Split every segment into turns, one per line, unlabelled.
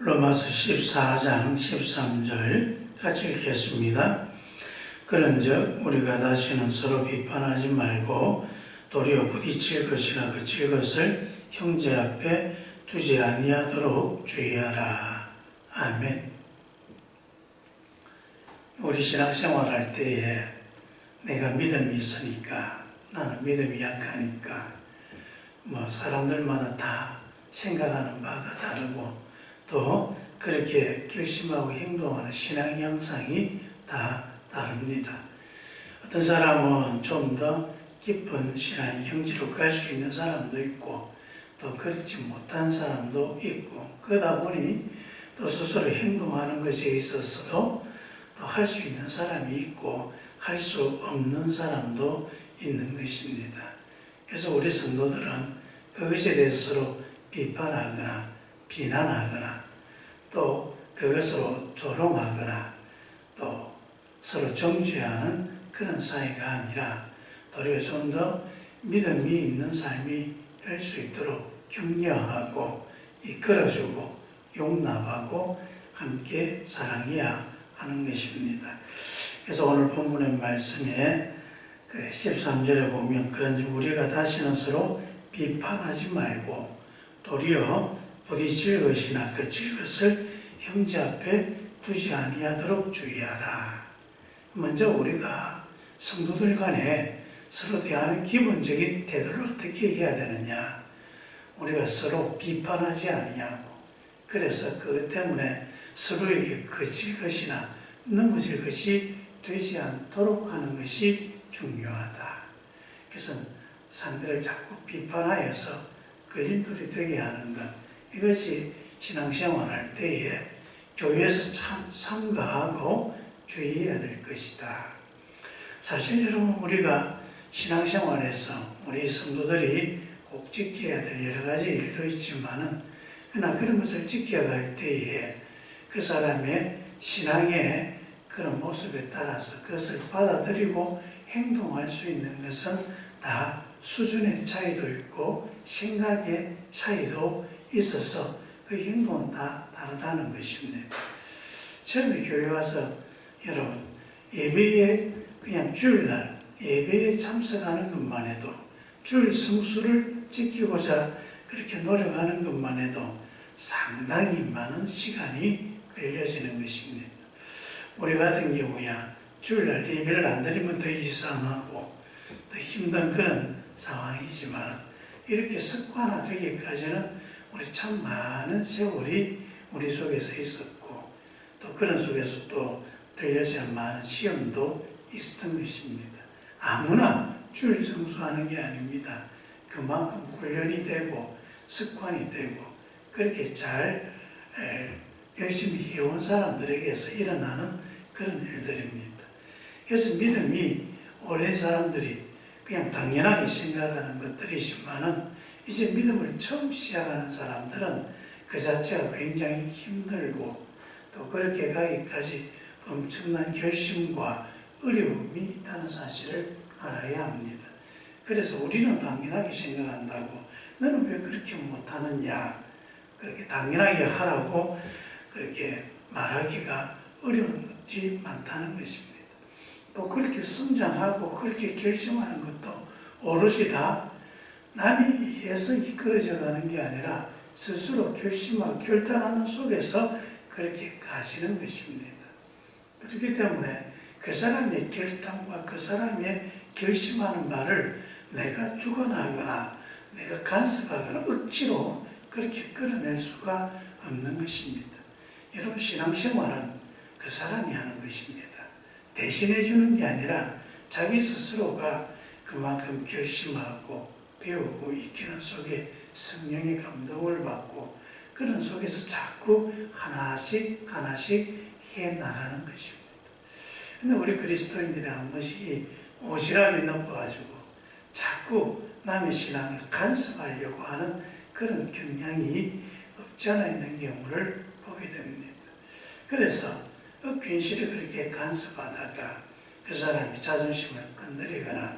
로마서 14장 13절 같이 읽겠습니다. 그런즉 우리가 다시는 서로 비판하지 말고 도리어 부딪힐 것이나 그칠 것을 형제 앞에 두지 아니하도록 주의하라. 아멘. 우리 신앙생활할 때에 내가 믿음이 있으니까, 나는 믿음이 약하니까 사람들마다 다 생각하는 바가 다르고 또 그렇게 결심하고 행동하는 신앙 양상이 다 다릅니다. 어떤 사람은 좀 더 깊은 신앙 형지로 갈 수 있는 사람도 있고 또 그렇지 못한 사람도 있고, 그러다 보니 또 스스로 행동하는 것에 있어서도 또 할 수 있는 사람이 있고 할 수 없는 사람도 있는 것입니다. 그래서 우리 성도들은 그것에 대해서 서로 비판하거나 비난하거나 또 그것으로 조롱하거나 또 서로 정죄하는 그런 사이가 아니라 도리어 좀 더 믿음이 있는 삶이 될 수 있도록 격려하고 이끌어주고 용납하고 함께 사랑해야 하는 것입니다. 그래서 오늘 본문의 말씀에 13절에 보면 그런즉 우리가 다시는 서로 비판하지 말고 도리어 부딪힐 것이나 그칠 것을 형제 앞에 두지 아니하도록 주의하라. 먼저 우리가 성도들 간에 서로 대하는 기본적인 태도를 어떻게 해야 되느냐. 우리가 서로 비판하지 아니하고, 그래서 그것 때문에 서로에게 그칠 것이나 넘어질 것이 되지 않도록 하는 것이 중요하다. 그래서 상대를 자꾸 비판하여서 걸림돌이 되게 하는 것, 이것이 신앙생활할 때에 교회에서 참 삼가하고 주의해야 될 것이다. 사실 여러분, 우리가 신앙생활에서 우리 성도들이 꼭 지켜야 될 여러 가지 일도 있지만은 그러나 그런 것을 지켜갈 때에 그 사람의 신앙의 그런 모습에 따라서 그것을 받아들이고 행동할 수 있는 것은 다 수준의 차이도 있고 생각의 차이도 있어서 그 행동은 다 다르다는 것입니다. 처음에 교회 와서 여러분 예배에 그냥 주일날 예배에 참석하는 것만 해도 주일 성수를 지키고자 그렇게 노력하는 것만 해도 상당히 많은 시간이 걸려지는 것입니다. 우리 같은 경우야 주일날 예배를 안 드리면 더 이상하고 더 힘든 그런 상황이지만 이렇게 습관화되기까지는 우리 참 많은 세월이 우리 속에서 있었고 또 그런 속에서 또 들려지는 많은 시험도 있었던 것입니다. 아무나 주일 성수하는 게 아닙니다. 그만큼 훈련이 되고 습관이 되고 그렇게 잘 열심히 해온 사람들에게서 일어나는 그런 일들입니다. 그래서 믿음이 오랜 사람들이 그냥 당연하게 생각하는 것들이지만은 이제 믿음을 처음 시작하는 사람들은 그 자체가 굉장히 힘들고 또 그렇게 가기까지 엄청난 결심과 어려움이 있다는 사실을 알아야 합니다. 그래서 우리는 당연하게 생각한다고 너는 왜 그렇게 못하느냐, 그렇게 당연하게 하라고 그렇게 말하기가 어려운 것이 많다는 것입니다. 또 그렇게 성장하고 그렇게 결심하는 것도 오롯이 다 남이 의해서 이끌어져 가는 게 아니라 스스로 결심하고 결단하는 속에서 그렇게 가시는 것입니다. 그렇기 때문에 그 사람의 결단과 그 사람의 결심하는 바를 내가 주관하거나 내가 간섭하거나 억지로 그렇게 끌어낼 수가 없는 것입니다. 여러분, 신앙생활은 그 사람이 하는 것입니다. 대신해 주는 게 아니라 자기 스스로가 그만큼 결심하고 배우고 익히는 속에 성령의 감동을 받고 그런 속에서 자꾸 하나씩 해 나가는 것입니다. 근데 우리 그리스도인들이 한 번씩 오지랖이 높아가지고 자꾸 남의 신앙을 간섭하려고 하는 그런 경향이 없지 않아 있는 경우를 보게 됩니다. 그래서 괜시리 그렇게 간섭하다가 그 사람이 자존심을 건드리거나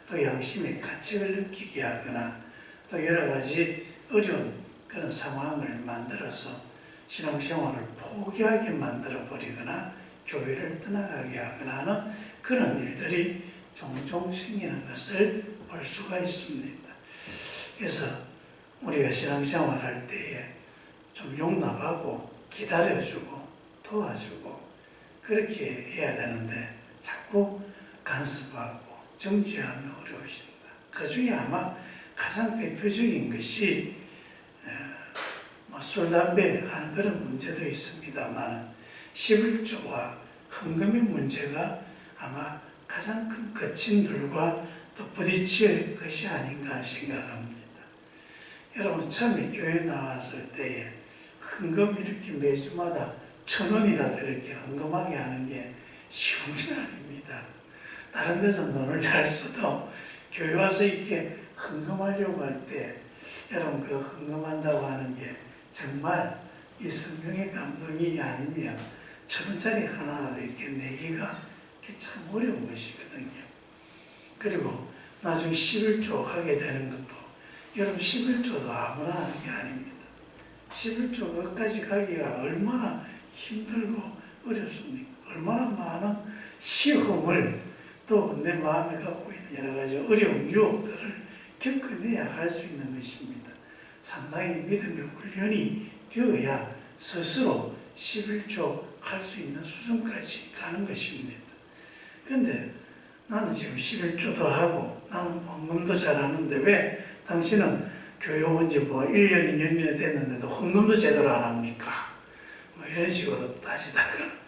또 양심의 가책을 느끼게 하거나 또 여러 가지 어려운 그런 상황을 만들어서 신앙생활을 포기하게 만들어 버리거나 교회를 떠나가게 하거나 하는 그런 일들이 종종 생기는 것을 볼 수가 있습니다. 그래서 우리가 신앙생활할 때에 좀 용납하고 기다려주고 도와주고 그렇게 해야 되는데 자꾸 간섭하고 정죄하면 어려우십니다. 그 중에 아마 가장 대표적인 것이 술, 담배 하는 그런 문제도 있습니다만 11조와 헌금의 문제가 아마 가장 큰 거친들과 또 부딪힐 것이 아닌가 생각합니다. 여러분 처음에 교회 나왔을 때에 헌금 이렇게 매주마다 1,000원이라도 이렇게 헌금하게 하는 게 쉬운 게 아닙니다. 다른 데서 돈을 잘 써도 교회 와서 이렇게 헌금하려고 할 때 여러분 그 헌금한다고 하는 게 정말 이 성령의 감동이 아니면 1,000원짜리 하나 이렇게 내기가 참 어려운 것이거든요. 그리고 나중에 11조 하게 되는 것도 여러분 11조도 아무나 하는 게 아닙니다. 11조 끝까지 가기가 얼마나 힘들고 어렵습니까? 얼마나 많은 시험을 또 내 마음에 갖고 있는 여러 가지 어려운 유혹들을 겪어내야 할 수 있는 것입니다. 상당히 믿음의 훈련이 되어야 스스로 11조 할 수 있는 수준까지 가는 것입니다. 그런데 나는 지금 11조도 하고 나는 헌금도 잘하는데 왜 당신은 교회 온 지 뭐 1년, 2년이나 됐는데도 헌금도 제대로 안 합니까? 뭐 이런 식으로 따지다가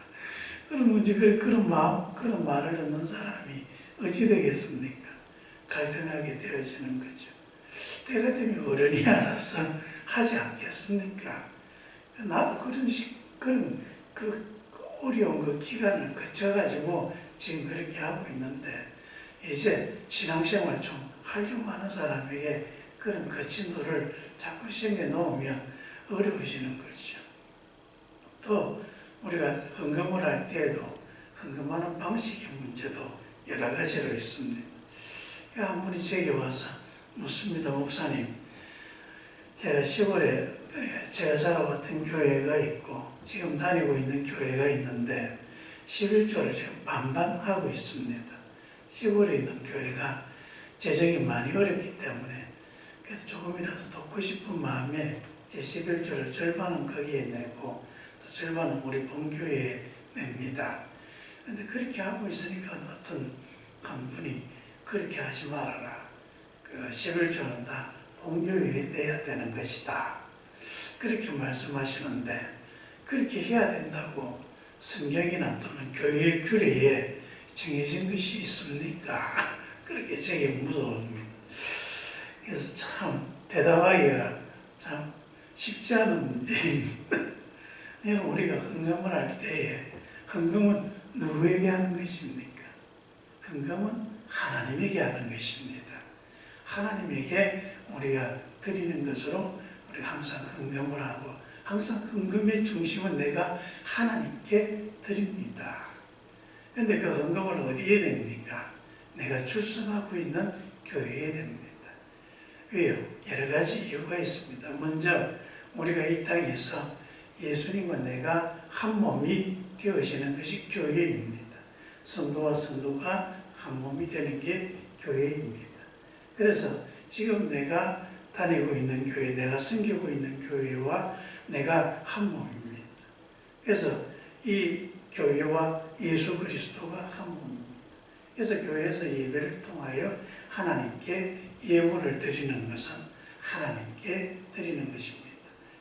그러면 이제 그런 말을 듣는 사람이 어찌 되겠습니까? 갈등하게 되어지는 거죠. 때가 되면 어른이 알아서 하지 않겠습니까? 나도 그런 어려운 그 기간을 거쳐가지고 지금 그렇게 하고 있는데 이제 신앙생활 좀 하려고 하는 사람에게 그런 거친도를 자꾸 생겨 놓으면 어려워지는 거죠. 또 우리가 헌금을 할 때에도 헌금하는 방식의 문제도 여러 가지로 있습니다. 한 분이 제게 와서 묻습니다. 목사님, 제가 시골에 제가 살아왔던 교회가 있고 지금 다니고 있는 교회가 있는데 11조를 지금 반반 하고 있습니다. 시골에 있는 교회가 재정이 많이 어렵기 때문에 그래서 조금이라도 돕고 싶은 마음에 제 11조를 절반은 거기에 내고 또 절반은 우리 본교회에 냅니다. 그런데 그렇게 하고 있으니까 어떤 한 분이 그렇게 하지 말아라. 그 11조는 다 본교회에 내야 되는 것이다. 그렇게 말씀하시는데 그렇게 해야 된다고 성경이나 또는 교회의 규례에 정해진 것이 있습니까? 그렇게 제게 물어봅니다. 그래서 참 대답하기가 참 쉽지 않은 문제입니다. 우리가 헌금을 할 때에 헌금은 누구에게 하는 것입니까? 헌금은 하나님에게 하는 것입니다. 하나님에게 우리가 드리는 것으로 우리가 항상 헌금을 하고 항상 헌금의 중심은 내가 하나님께 드립니다. 그런데 그 헌금을 어디에 냅니까? 내가 출석하고 있는 교회에 냅니다. 왜요? 여러 가지 이유가 있습니다. 먼저 우리가 이 땅에서 예수님과 내가 한 몸이 되어지는 것이 교회입니다. 성도와 성도가 한 몸이 되는 게 교회입니다. 그래서 지금 내가 다니고 있는 교회, 내가 섬기고 있는 교회와 내가 한 몸입니다. 그래서 이 교회와 예수 그리스도가 한 몸입니다. 그래서 교회에서 예배를 통하여 하나님께 예물을 드리는 것은 하나님께 드리는 것입니다.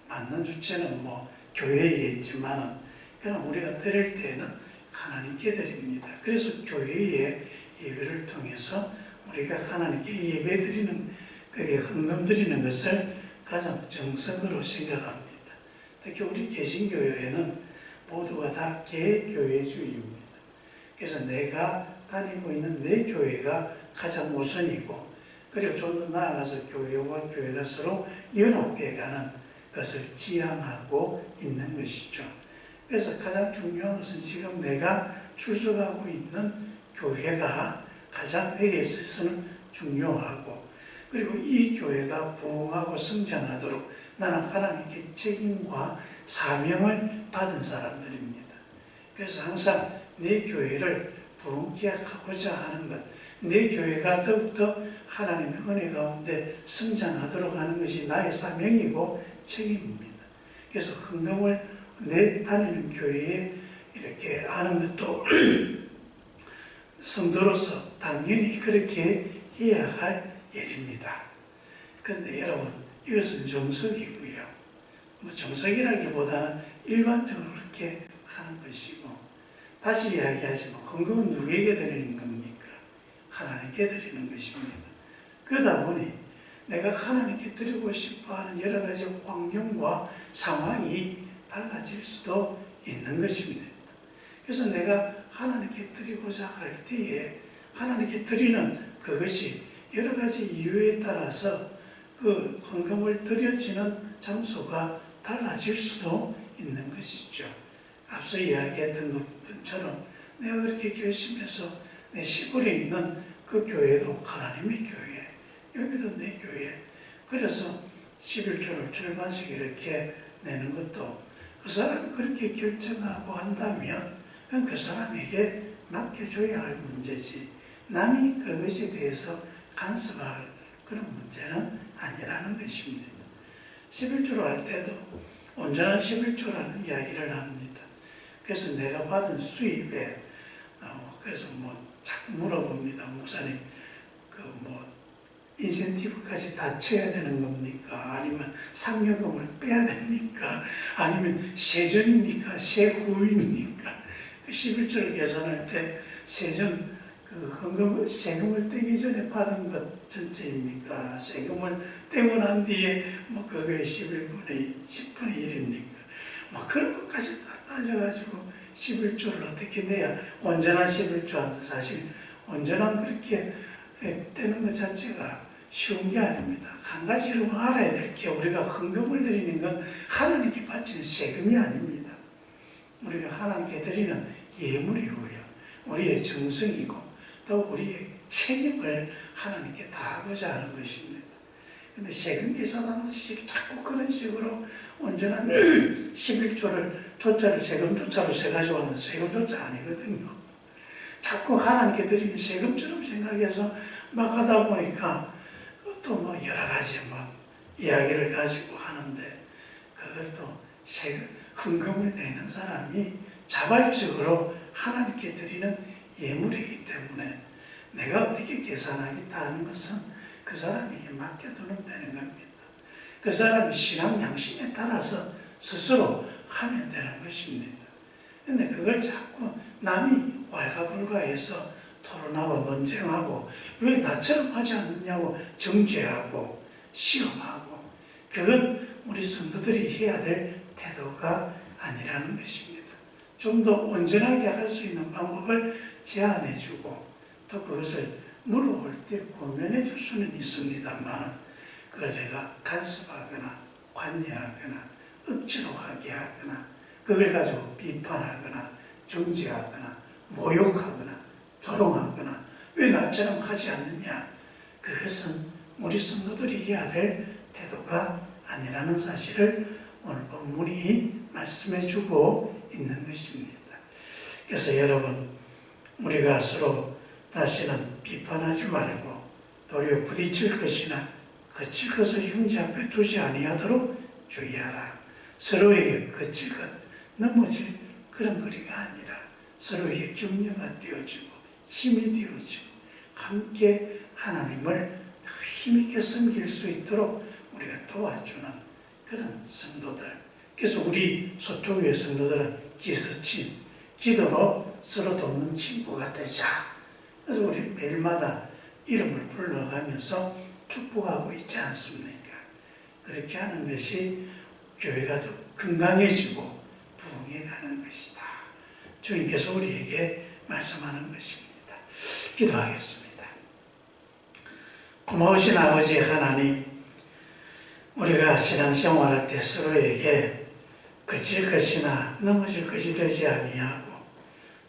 받는 주체는 뭐 교회에 있지만은 그냥 우리가 드릴 때는 하나님께 드립니다. 그래서 교회의 예배를 통해서 우리가 하나님께 예배 드리는, 그게 헌금 드리는 것을 가장 정석으로 생각합니다. 특히 우리 개신교회에는 모두가 다 개교회주의입니다. 그래서 내가 다니고 있는 내 교회가 가장 우선이고, 그리고 좀 더 나아가서 교회와 교회가 서로 연합해가는 것을 지향하고 있는 것이죠. 그래서 가장 중요한 것은 지금 내가 출석하고 있는 교회가 가장 내게 있어서는 중요하고, 그리고 이 교회가 부흥하고 성장하도록 나는 하나님께 책임과 사명을 받은 사람들입니다. 그래서 항상 내 교회를 부흥케하고자 하는 것, 내 교회가 더욱더 하나님의 은혜 가운데 성장하도록 하는 것이 나의 사명이고 책임입니다. 그래서 헌금을 내 다니는 교회에 이렇게 하는 것도 성도로서 당연히 그렇게 해야 할 일입니다. 그런데 여러분, 이것은 정석이고요. 정석이라기보다는 일반적으로 그렇게 하는 것이고, 다시 이야기하지만 헌금은 누구에게 드리는 겁니까? 하나님께 드리는 것입니다. 그러다 보니 내가 하나님께 드리고 싶어하는 여러 가지 환경과 상황이 달라질 수도 있는 것입니다. 그래서 내가 하나님께 드리고자 할 때에 하나님께 드리는 그것이 여러 가지 이유에 따라서 그 헌금을 드려지는 장소가 달라질 수도 있는 것이죠. 앞서 이야기했던 것처럼 내가 그렇게 결심해서 내 시골에 있는 그 교회도 하나님의 교회, 여기도 내 교회, 그래서 11조를 절반씩 이렇게 내는 것도 그 사람이 그렇게 결정하고 한다면 그 사람에게 맡겨줘야 할 문제지, 남이 그것에 대해서 간섭할 그런 문제는 아니라는 것입니다. 11조를 할 때도 온전한 11조라는 이야기를 합니다. 그래서 내가 받은 수입에 그래서 자꾸 물어봅니다. 목사님, 인센티브까지 다 쳐야 되는 겁니까? 아니면 상여금을 빼야 됩니까? 아니면 세전입니까? 세후입니까? 11조를 계산할 때 세전, 헌금, 세금을 떼기 전에 받은 것 전체입니까? 세금을 떼고 난 뒤에 그게 11분의 10분의 1입니까? 그런 것까지 다 따져가지고 11조를 어떻게 내야 온전한 11조한테 사실 온전한 그렇게 떼는 것 자체가 쉬운 게 아닙니다. 한 가지 여러분 알아야 될 게 우리가 헌금을 드리는 건 하나님께 바치는 세금이 아닙니다. 우리가 하나님께 드리는 예물이고요. 우리의 정성이고 또 우리의 책임을 하나님께 다하고자 하는 것입니다. 근데 세금 계산하듯이 자꾸 그런 식으로 온전한 11조를 조차를 세금조차로 세가지고 하는 세금조차 아니거든요. 자꾸 하나님께 드리는 세금처럼 생각해서 막 하다 보니까 또 여러 가지 이야기를 가지고 하는데 그것도 헌금을 내는 사람이 자발적으로 하나님께 드리는 예물이기 때문에 내가 어떻게 계산하겠다 하는 것은 그 사람에게 맡겨두면 되는 겁니다. 그 사람의 신앙 양심에 따라서 스스로 하면 되는 것입니다. 그런데 그걸 자꾸 남이 왈가불가해서 토론하고 논쟁하고 왜 나처럼 하지 않느냐고 정죄하고 시험하고 그건 우리 성도들이 해야 될 태도가 아니라는 것입니다. 좀 더 온전하게 할 수 있는 방법을 제안해주고 또 그것을 물어볼 때 고면해 줄 수는 있습니다만 그걸 내가 간섭하거나 관여하거나 억지로 하게 하거나 그걸 가지고 비판하거나 정죄하거나 모욕하거나 조롱하거나 왜 나처럼 하지 않느냐, 그것은 우리 성도들이 해야 될 태도가 아니라는 사실을 오늘 본문이 말씀해 주고 있는 것입니다. 그래서 여러분, 우리가 서로 다시는 비판하지 말고 도리어 부딪힐 것이나 거칠 것을 형제 앞에 두지 아니하도록 주의하라. 서로에게 거칠 것, 넘어질 그런 거리가 아니라 서로에게 격려가 되어지고 힘이 되어지고 함께 하나님을 더 힘있게 섬길 수 있도록 우리가 도와주는 그런 성도들. 그래서 우리 소통교회 성도들은 기서친, 기도로 서로 돕는 친구가 되자. 그래서 우리 매일마다 이름을 불러가면서 축복하고 있지 않습니까? 그렇게 하는 것이 교회가 더 건강해지고 부흥해가는 것이다. 주님께서 우리에게 말씀하는 것입니다. 기도하겠습니다. 고마우신 아버지 하나님, 우리가 신앙생활할 때 서로에게 거칠 것이나 넘어질 것이 되지 아니하고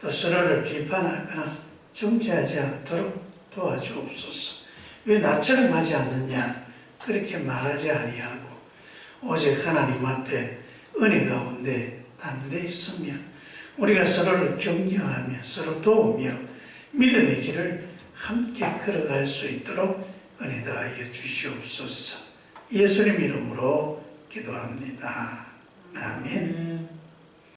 또 서로를 비판하거나 정죄하지 않도록 도와주옵소서. 왜 나처럼 하지 않느냐 그렇게 말하지 아니하고 오직 하나님 앞에 은혜 가운데 담대 있으며 우리가 서로를 격려하며 서로 도우며 믿음의 길을 함께 걸어갈 수 있도록 은혜 더하여 주시옵소서. 예수님 이름으로 기도합니다. 아멘.